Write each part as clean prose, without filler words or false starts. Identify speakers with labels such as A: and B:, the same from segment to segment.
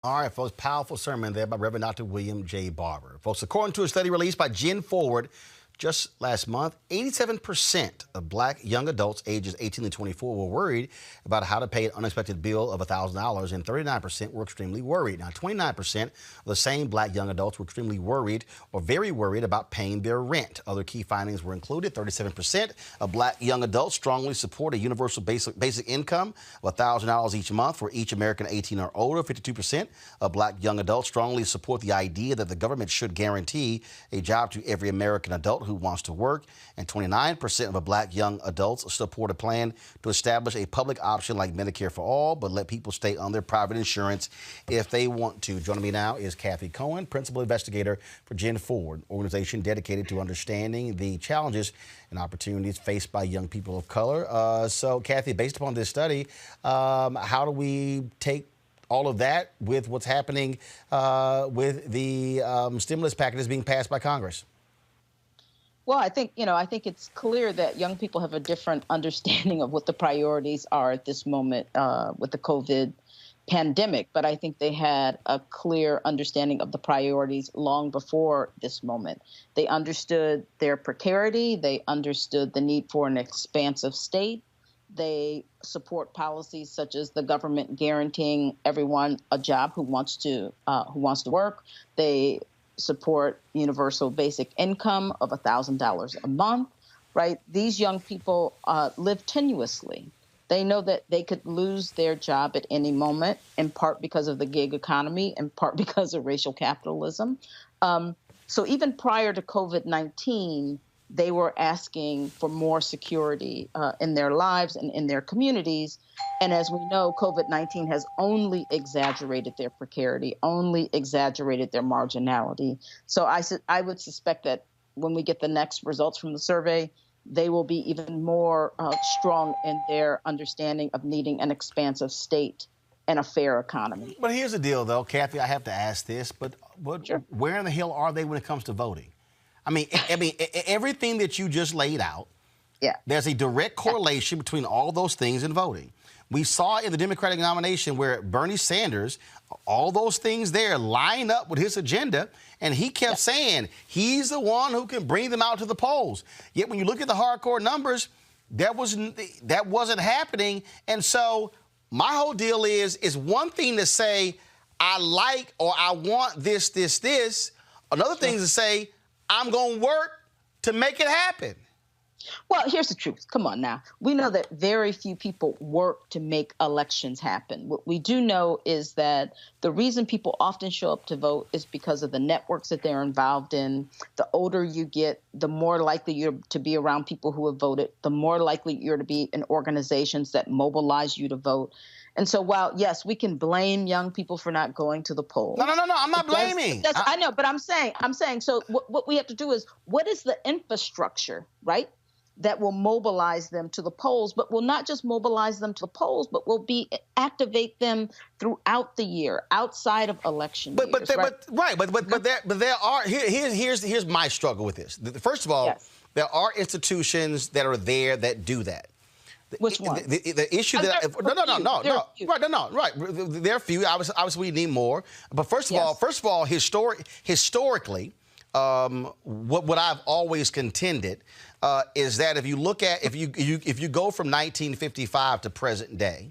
A: All right, folks, powerful sermon there by Reverend Dr. William J. Barber. Folks, according to a study released by GenForward just last month, 87% of black young adults ages 18 to 24 were worried about how to pay an unexpected bill of $1,000, and 39% were extremely worried. Now, 29% of the same black young adults were extremely worried or very worried about paying their rent. Other key findings were included. 37% of black young adults strongly support a universal basic income of $1,000 each month for each American 18 or older. 52% of black young adults strongly support the idea that the government should guarantee a job to every American adult who wants to work, and 29% of black young adults support a plan to establish a public option like Medicare for all, but let people stay on their private insurance if they want to. Joining me now is Cathy Cohen, principal investigator for GenForward, organization dedicated to understanding the challenges and opportunities faced by young people of color. So, Cathy, based upon this study, how do we take all of that with what's happening with the stimulus packages being passed by Congress?
B: Well, I think it's clear that young people have a different understanding of what the priorities are at this moment with the COVID pandemic. But I think they had a clear understanding of the priorities long before this moment. They understood their precarity. They understood the need for an expansive state. They support policies such as the government guaranteeing everyone a job who wants to work. They support universal basic income of $1,000 a month, right? These young people live tenuously. They know that they could lose their job at any moment, in part because of the gig economy, in part because of racial capitalism. So even prior to COVID-19, they were asking for more security in their lives and in their communities. And as we know, COVID-19 has only exaggerated their precarity, only exaggerated their marginality. So I would suspect that when we get the next results from the survey, they will be even more strong in their understanding of needing an expansive state and a fair economy.
A: But here's the deal, though, Cathy, I have to ask this, but
B: Sure.
A: where in the hell are they when it comes to voting? I mean, everything that you just laid out,
B: Yeah.
A: there's a direct correlation between all those things and voting. We saw in the Democratic nomination where Bernie Sanders, all those things there line up with his agenda, and he kept saying he's the one who can bring them out to the polls. Yet when you look at the hardcore numbers, that wasn't happening. And so my whole deal is one thing to say, I like or I want this. Another thing is to say, I'm going to work to make it happen.
B: Well, here's the truth. Come on now. We know that very few people work to make elections happen. What we do know is that the reason people often show up to vote is because of the networks that they're involved in. The older you get, the more likely you're to be around people who have voted, the more likely you're to be in organizations that mobilize you to vote. And so while, yes, we can blame young people for not going to the polls.
A: No, I'm not blaming.
B: I know, but I'm saying, so what we have to do is, what is the infrastructure, right, that will mobilize them to the polls, but will not just mobilize them to the polls, but will activate them throughout the year, outside of election years.
A: Here's my struggle with this. First of all,
B: Yes.
A: There are institutions that are there that do that.
B: Which one?
A: The issue that right. There are a few. Obviously, we need more. But first of all, historically, what I've always contended is that if you go from 1955 to present day,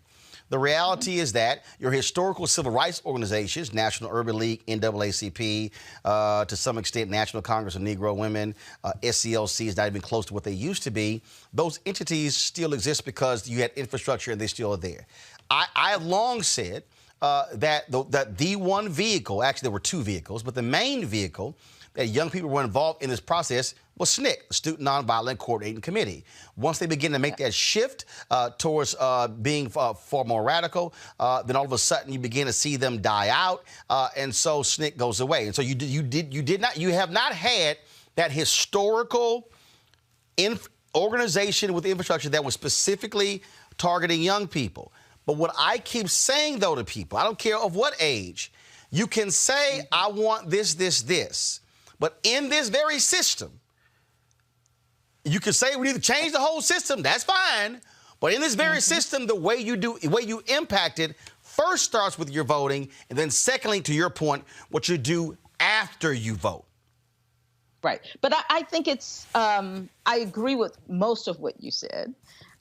A: the reality is that your historical civil rights organizations, National Urban League, NAACP, to some extent National Congress of Negro Women, SCLC is not even close to what they used to be. Those entities still exist because you had infrastructure and they still are there. I have long said that the one vehicle, actually there were two vehicles, but the main vehicle that young people were involved in this process was SNCC, the Student Nonviolent Coordinating Committee. Once they begin to make that shift towards being far more radical, then all of a sudden you begin to see them die out, and so SNCC goes away. And so you have not had that historical organization with infrastructure that was specifically targeting young people. But what I keep saying, though, to people, I don't care of what age, you can say, I want this. But in this very system, you can say we need to change the whole system. That's fine. But in this very system, the way you impact it first starts with your voting, and then secondly, to your point, what you do after you vote.
B: Right. But I think it's, I agree with most of what you said,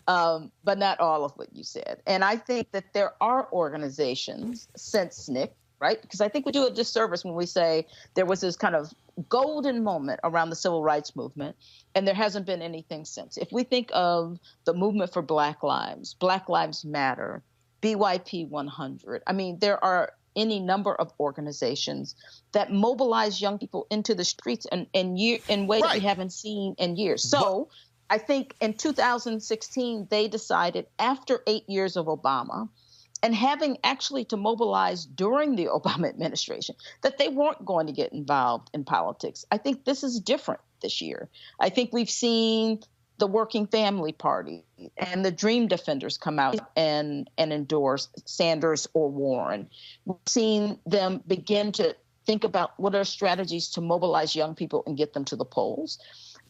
B: but not all of what you said. And I think that there are organizations since SNCC, right? Because I think we do a disservice when we say there was this kind of golden moment around the civil rights movement, and there hasn't been anything since. If we think of the movement for Black Lives Matter, BYP 100, I mean, there are any number of organizations that mobilize young people into the streets in ways that we haven't seen in years. So I think in 2016, they decided after 8 years of Obama, and having actually to mobilize during the Obama administration, that they weren't going to get involved in politics. I think this is different this year. I think we've seen the Working Family Party and the Dream Defenders come out and endorse Sanders or Warren. We've seen them begin to think about what are strategies to mobilize young people and get them to the polls.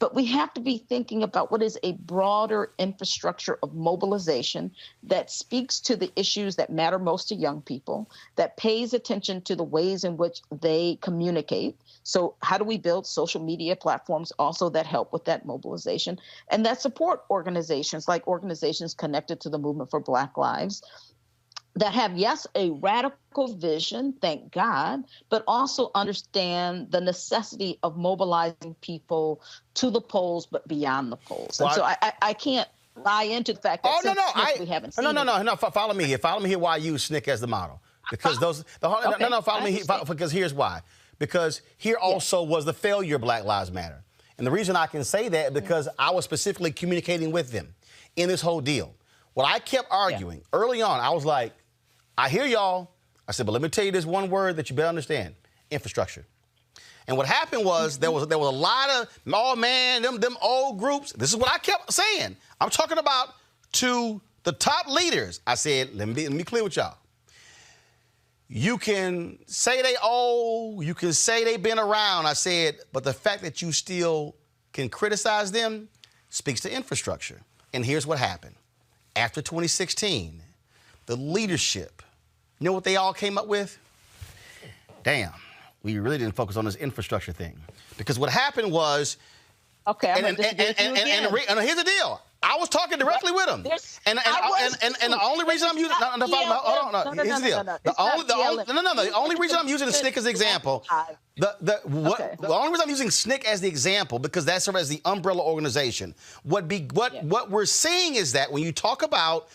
B: But we have to be thinking about what is a broader infrastructure of mobilization that speaks to the issues that matter most to young people, that pays attention to the ways in which they communicate. So how do we build social media platforms also that help with that mobilization and that support organizations like organizations connected to the movement for Black Lives that have, yes, a radical vision, thank God, but also understand the necessity of mobilizing people to the polls, but beyond the polls. And so I can't buy into the fact that we haven't seen
A: No, follow me here. Follow me here why I use SNCC as the model. Because follow me here, because here's why. Because here also was the failure of Black Lives Matter. And the reason I can say that because I was specifically communicating with them in this whole deal. What I kept arguing early on, I was like, I hear y'all. I said, but let me tell you this one word that you better understand: infrastructure. And what happened was there was a lot of, oh man, them old groups. This is what I kept saying. I'm talking about to the top leaders. I said, let me be clear with y'all. You can say they old, you can say they've been around. I said, but the fact that you still can criticize them speaks to infrastructure. And here's what happened. After 2016, the leadership, you know what they all came up with? Damn, we really didn't focus on this infrastructure thing. Because what happened was,
B: and
A: here's the deal. I was talking directly with them. And the only reason I'm using, here's the deal. The only reason I'm using the SNCC as the example, the only reason I'm using SNCC as the example, because that serves as the umbrella organization. What we're seeing is that when you talk about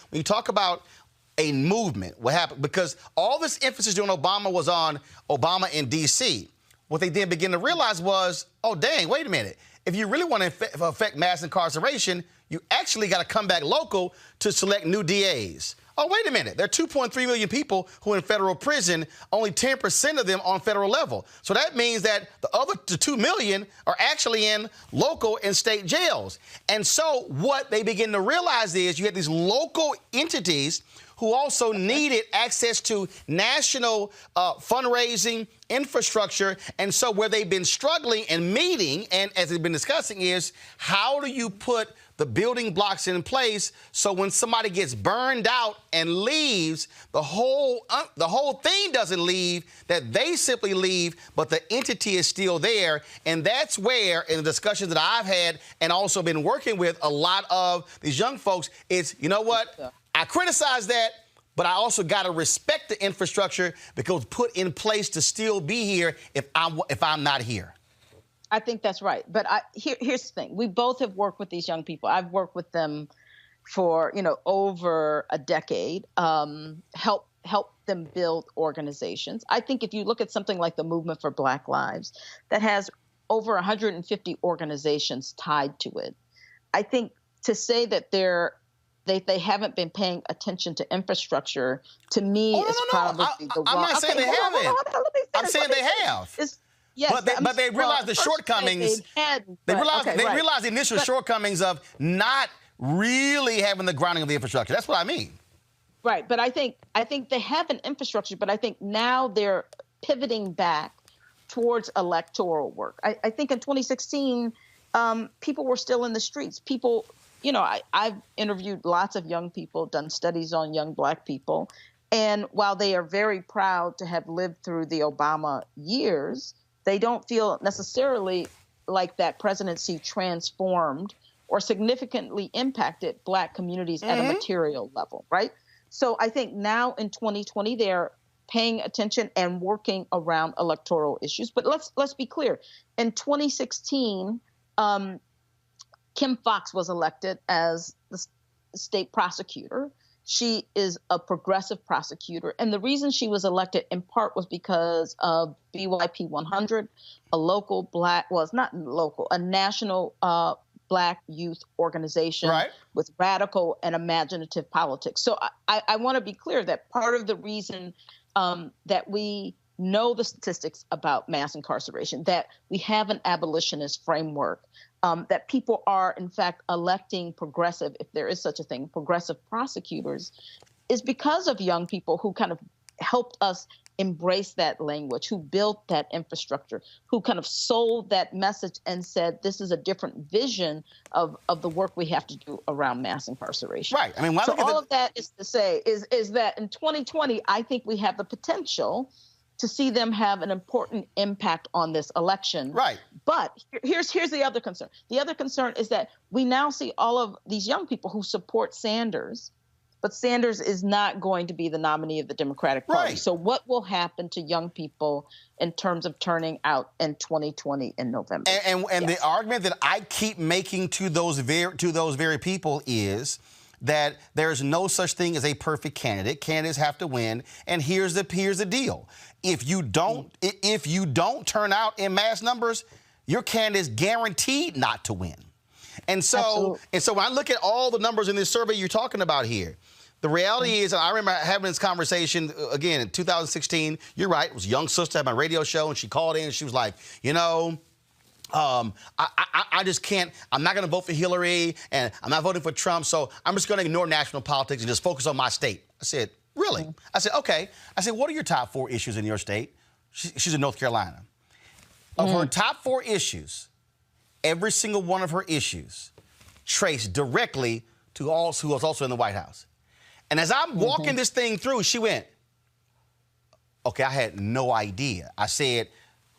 A: a movement, what happened? Because all this emphasis during Obama was on Obama in D.C. What they then began to realize was, oh, dang, wait a minute. If you really want to affect mass incarceration, you actually got to come back local to select new DAs. Oh, wait a minute. There are 2.3 million people who are in federal prison, only 10% of them on federal level. So that means that the other 2 million are actually in local and state jails. And so what they begin to realize is you have these local entities who also needed access to national fundraising infrastructure. And so where they've been struggling and meeting, and as they've been discussing, is how do you put the building blocks in place so when somebody gets burned out and leaves, the whole thing doesn't leave, that they simply leave, but the entity is still there. And that's where, in the discussions that I've had and also been working with a lot of these young folks, it's, you know what? I criticize that, but I also got to respect the infrastructure because put in place to still be here if I'm not here.
B: I think that's right. But here's the thing. We both have worked with these young people. I've worked with them for, over a decade, help them build organizations. I think if you look at something like the Movement for Black Lives that has over 150 organizations tied to it, I think to say that they haven't been paying attention to infrastructure, to me, is probably the wrong.
A: I'm not saying they haven't. I'm saying they have.
B: Yes,
A: but they realize the shortcomings. They realize the initial shortcomings of not really having the grounding of the infrastructure. That's what I mean.
B: Right, but I think they have an infrastructure, but I think now they're pivoting back towards electoral work. I think in 2016, people were still in the streets. People, I've interviewed lots of young people, done studies on young Black people, And while they are very proud to have lived through the Obama years, they don't feel necessarily like that presidency transformed or significantly impacted Black communities at a material level, right? So I think now in 2020, they're paying attention and working around electoral issues. But let's be clear. In 2016, Kim Foxx was elected as the state prosecutor. She is a progressive prosecutor. And the reason she was elected in part was because of BYP 100, a local Black, well, it's not local, a national Black youth organization with radical and imaginative politics. So I want to be clear that part of the reason that we know the statistics about mass incarceration, that we have an abolitionist framework, that people are, in fact, electing progressive, if there is such a thing, progressive prosecutors, is because of young people who kind of helped us embrace that language, who built that infrastructure, who kind of sold that message and said, this is a different vision of the work we have to do around mass incarceration.
A: Right. I mean,
B: so all of that is to say is that in 2020, I think we have the potential to see them have an important impact on this election.
A: Right.
B: But here's the other concern. The other concern is that we now see all of these young people who support Sanders, but Sanders is not going to be the nominee of the Democratic Party.
A: Right.
B: So what will happen to young people in terms of turning out in 2020 in November?
A: And the argument that I keep making to those very people is that there's no such thing as a perfect candidate. Candidates have to win. And here's the deal. If you don't turn out in mass numbers, your candidate's guaranteed not to win. And so when I look at all the numbers in this survey you're talking about here, the reality is, and I remember having this conversation again in 2016. You're right. It was a young sister at my radio show, and she called in and she was like, I just can't. I'm not going to vote for Hillary, and I'm not voting for Trump. So I'm just going to ignore national politics and just focus on my state. I said, really? I said, okay. I said, what are your top 4 issues in your state? She's in North Carolina. Of her top 4 issues, every single one of her issues traced directly to who was also in the White House. And as I'm walking this thing through, she went, okay, I had no idea. I said,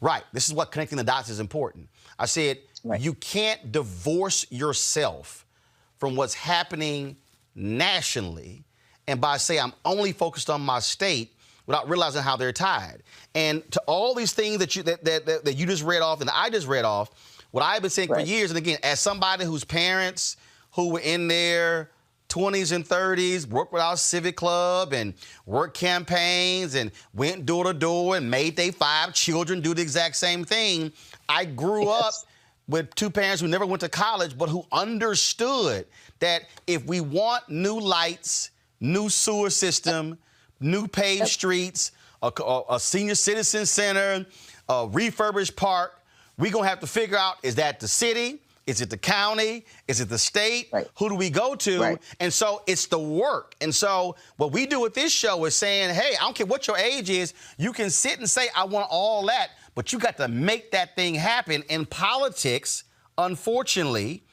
A: right, this is what connecting the dots is important. I said, you can't divorce yourself from what's happening nationally and by saying I'm only focused on my state without realizing how they're tied. And to all these things that you just read off and that I just read off, what I've been saying for years, and again, as somebody whose parents who were in their 20s and 30s, worked with our civic club and worked campaigns and went door to door and made their 5 children do the exact same thing. I grew up with 2 parents who never went to college, but who understood that if we want new lights, new sewer system, new paved streets, a senior citizen center, a refurbished park, we're going to have to figure out, is that the city? Is it the county? Is it the state? Who do we go to? And so it's the work. And so what we do with this show is saying, hey, I don't care what your age is, you can sit and say, I want all that, but you got to make that thing happen. And politics, unfortunately,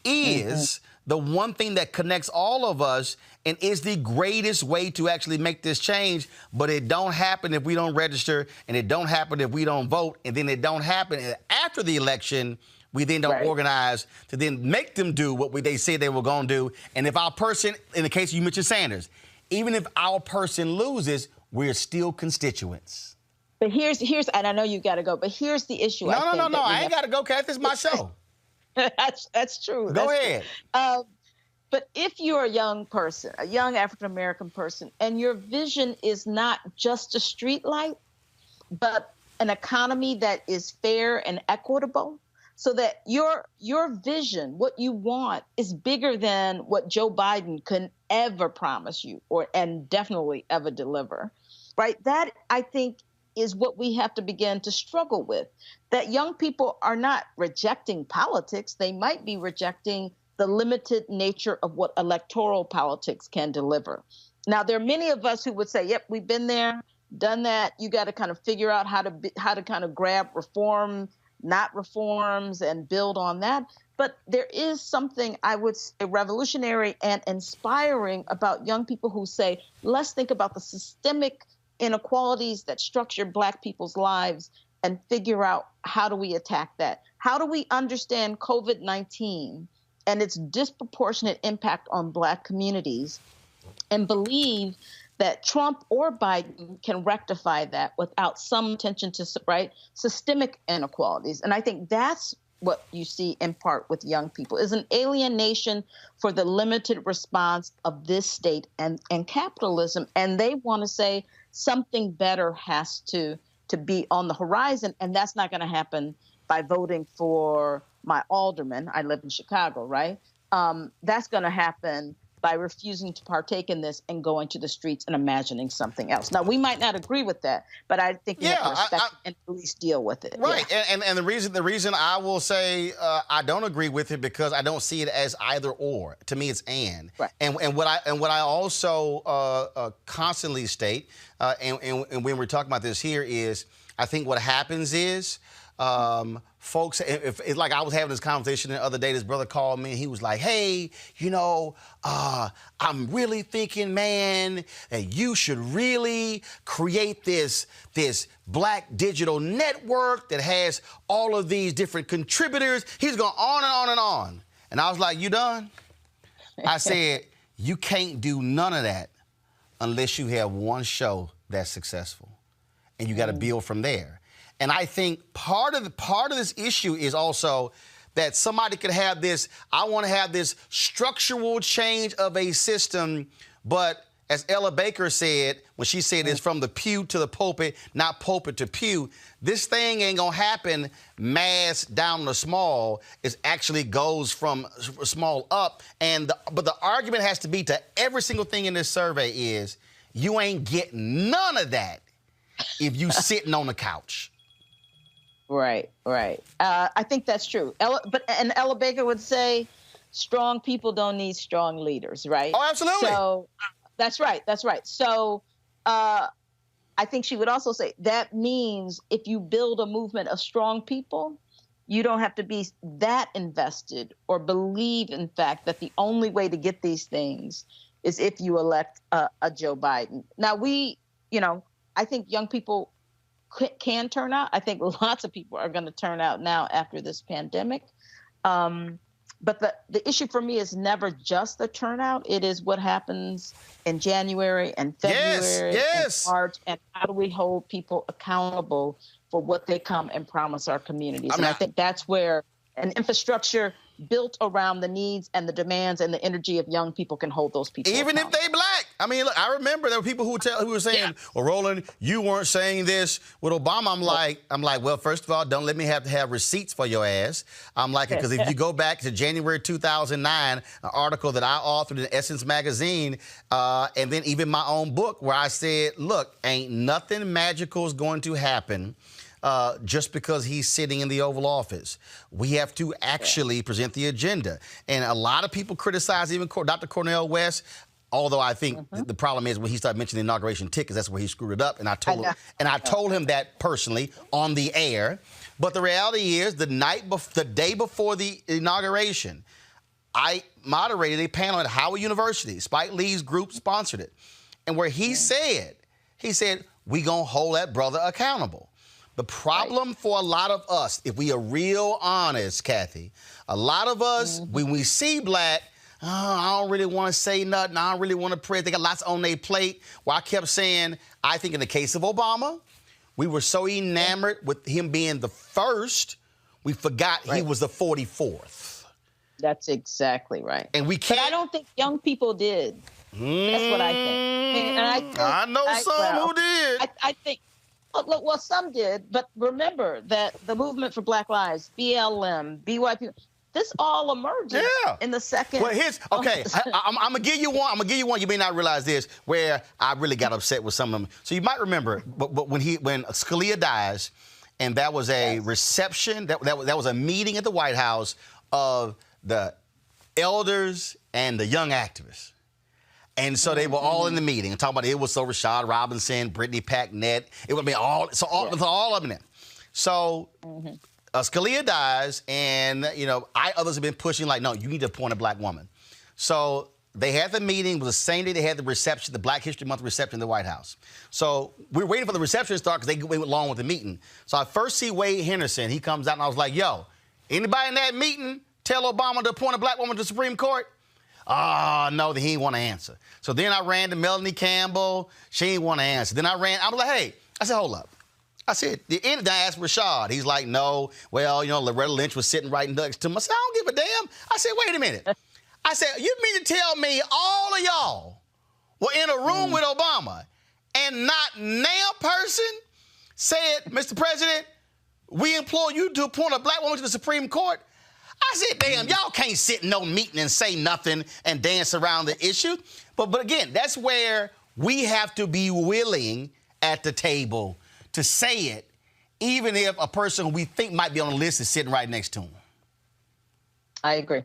A: is the one thing that connects all of us and is the greatest way to actually make this change. But it don't happen if we don't register, and it don't happen if we don't vote, and then it don't happen after the election. We then don't organize to then make them do what they said they were going to do. And if our person, in the case you mentioned Sanders, even if our person loses, we're still constituents.
B: But here's, and I know you got to go, but here's the issue.
A: No, I ain't got to go, Cathy. This is my show.
B: That's true.
A: Go ahead.
B: But if you're a young person, a young African-American person, and your vision is not just a street light, but an economy that is fair and equitable, so that your vision, what you want, is bigger than what Joe Biden can ever promise you and definitely ever deliver, right? That, I think, is what we have to begin to struggle with. That young people are not rejecting politics. They might be rejecting the limited nature of what electoral politics can deliver. Now, there are many of us who would say, yep, we've been there, done that. You got to kind of figure out how to kind of grab reform, not reforms, and build on that. But there is something, I would say, revolutionary and inspiring about young people who say, let's think about the systemic inequalities that structure Black people's lives and figure out, how do we attack that? How do we understand COVID-19 and its disproportionate impact on Black communities, and believe that Trump or Biden can rectify that without some attention to systemic inequalities? And I think that's what you see in part with young people, is an alienation for the limited response of this state and capitalism. And they want to say something better has to be on the horizon. And that's not going to happen by voting for my alderman. I live in Chicago, right? That's going to happen by refusing to partake in this and going to the streets and imagining something else. Now, we might not agree with that, but I think we have to respect and at least deal with it.
A: Right,
B: yeah.
A: and the reason I will say I don't agree with it, because I don't see it as either or. To me, it's and.
B: Right.
A: And what I also constantly state, and when we're talking about this here, is I think what happens is, folks, if like I was having this conversation the other day, this brother called me and he was like, hey, I'm really thinking, man, that you should really create this Black digital network that has all of these different contributors. He's going on and on and on. And I was like, you done? I said, you can't do none of that unless you have one show that's successful. And you got to build from there. And I think part of this issue is also that somebody could have this, I want to have this structural change of a system, but as Ella Baker said, when she said it's from the pew to the pulpit, not pulpit to pew, this thing ain't going to happen mass down to small. It actually goes from small up. But the argument has to be to every single thing in this survey is, you ain't getting none of that if you sitting on the couch.
B: Right. I think that's true. And Ella Baker would say, strong people don't need strong leaders, right?
A: Oh, absolutely.
B: So that's right. So I think she would also say that means if you build a movement of strong people, you don't have to be that invested or believe, in fact, that the only way to get these things is if you elect a Joe Biden. Now, I think young people can turn out. I think lots of people are going to turn out now after this pandemic. But the issue for me is never just the turnout. It is what happens in January and February and March, and how do we hold people accountable for what they come and promise our communities. I think that's where an infrastructure built around the needs and the demands and the energy of young people can hold those people
A: even if they Black. I mean, look, I remember there were people who were saying, well, Roland, you weren't saying this with Obama. I'm like, well, first of all, don't let me have to have receipts for your ass. I'm like, because if you go back to January 2009, an article that I authored in Essence magazine, and then even my own book, where I said, look, ain't nothing magical is going to happen just because he's sitting in the Oval Office. We have to actually present the agenda. And a lot of people criticize even Dr. Cornel West, although I think the problem is when he started mentioning the inauguration tickets, that's where he screwed it up. And I told him that personally on the air. But the reality is, the day before the inauguration, I moderated a panel at Howard University. Spike Lee's group sponsored it. And where he said, we gonna hold that brother accountable. The problem for a lot of us, if we are real honest, Cathy, a lot of us, when we see Black, I don't really want to say nothing. I don't really want to pray. They got lots on their plate. Well, I kept saying, I think in the case of Obama, we were so enamored with him being the first, we forgot he was the 44th.
B: That's exactly right.
A: And we can't.
B: But I don't think young people did. That's what I think.
A: I know some who did.
B: I think. Look, well, some did, but remember that the movement for Black Lives, BLM, BYP, this all emerged in the second.
A: Well, I'm gonna give you one. You may not realize this, where I really got upset with some of them. So you might remember, but when Scalia dies, and that was a reception, that was a meeting at the White House of the elders and the young activists. And so they were all in the meeting and talking about it was so Rashad Robinson, Brittany Packnett. It would be all of them there. So Scalia dies, and others have been pushing like, no, you need to appoint a black woman. So they had the meeting. It was the same day they had the reception, the Black History Month reception in the White House. So we were waiting for the reception to start because they went along with the meeting. So I first see Wade Henderson. He comes out, and I was like, yo, anybody in that meeting tell Obama to appoint a black woman to the Supreme Court? No, he didn't want to answer. So then I ran to Melanie Campbell. She didn't want to answer. Then I was like, hey, I said, hold up. I said, I asked Rashad. He's like, no. Well, Loretta Lynch was sitting right next to him. I said, I don't give a damn. I said, wait a minute. I said, you mean to tell me all of y'all were in a room with Obama and not now person said, Mr. President, we implore you to appoint a black woman to the Supreme Court? I said, damn, y'all can't sit in no meeting and say nothing and dance around the issue. But again, that's where we have to be willing at the table to say it, even if a person who we think might be on the list is sitting right next to him.
B: I agree.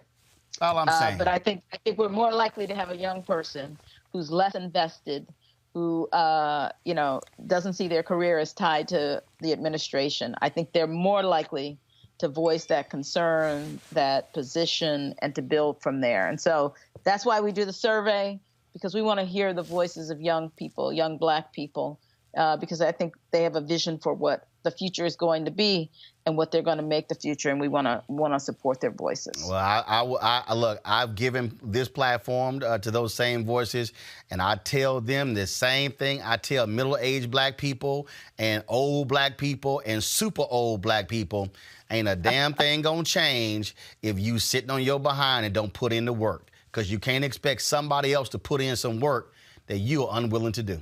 A: All I'm saying.
B: But I think we're more likely to have a young person who's less invested, who doesn't see their career as tied to the administration. I think they're more likely to voice that concern, that position, and to build from there. And so that's why we do the survey, because we want to hear the voices of young people, young black people, because I think they have a vision for what the future is going to be and what they're going to make the future, and we want to support their voices.
A: Well, look, I've given this platform to those same voices, and I tell them the same thing. I tell middle-aged black people and old black people and super old black people, ain't a damn thing gonna change if you sitting on your behind and don't put in the work, because you can't expect somebody else to put in some work that you are unwilling to do.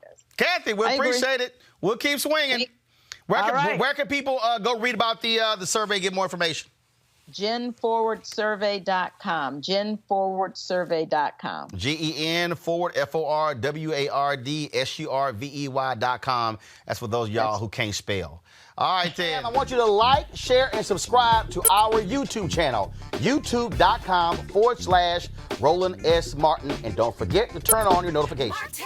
A: Yes. Cathy, we appreciate it. We'll keep swinging. Where can people go read about the survey, get more information?
B: GenForwardSurvey.com. GenForwardSurvey.com.
A: GEN forward FORWARDSURVEY.com. That's for those of y'all who can't spell. All right, then. I want you to like, share, and subscribe to our YouTube channel, youtube.com/Roland S. Martin. And don't forget to turn on your notifications.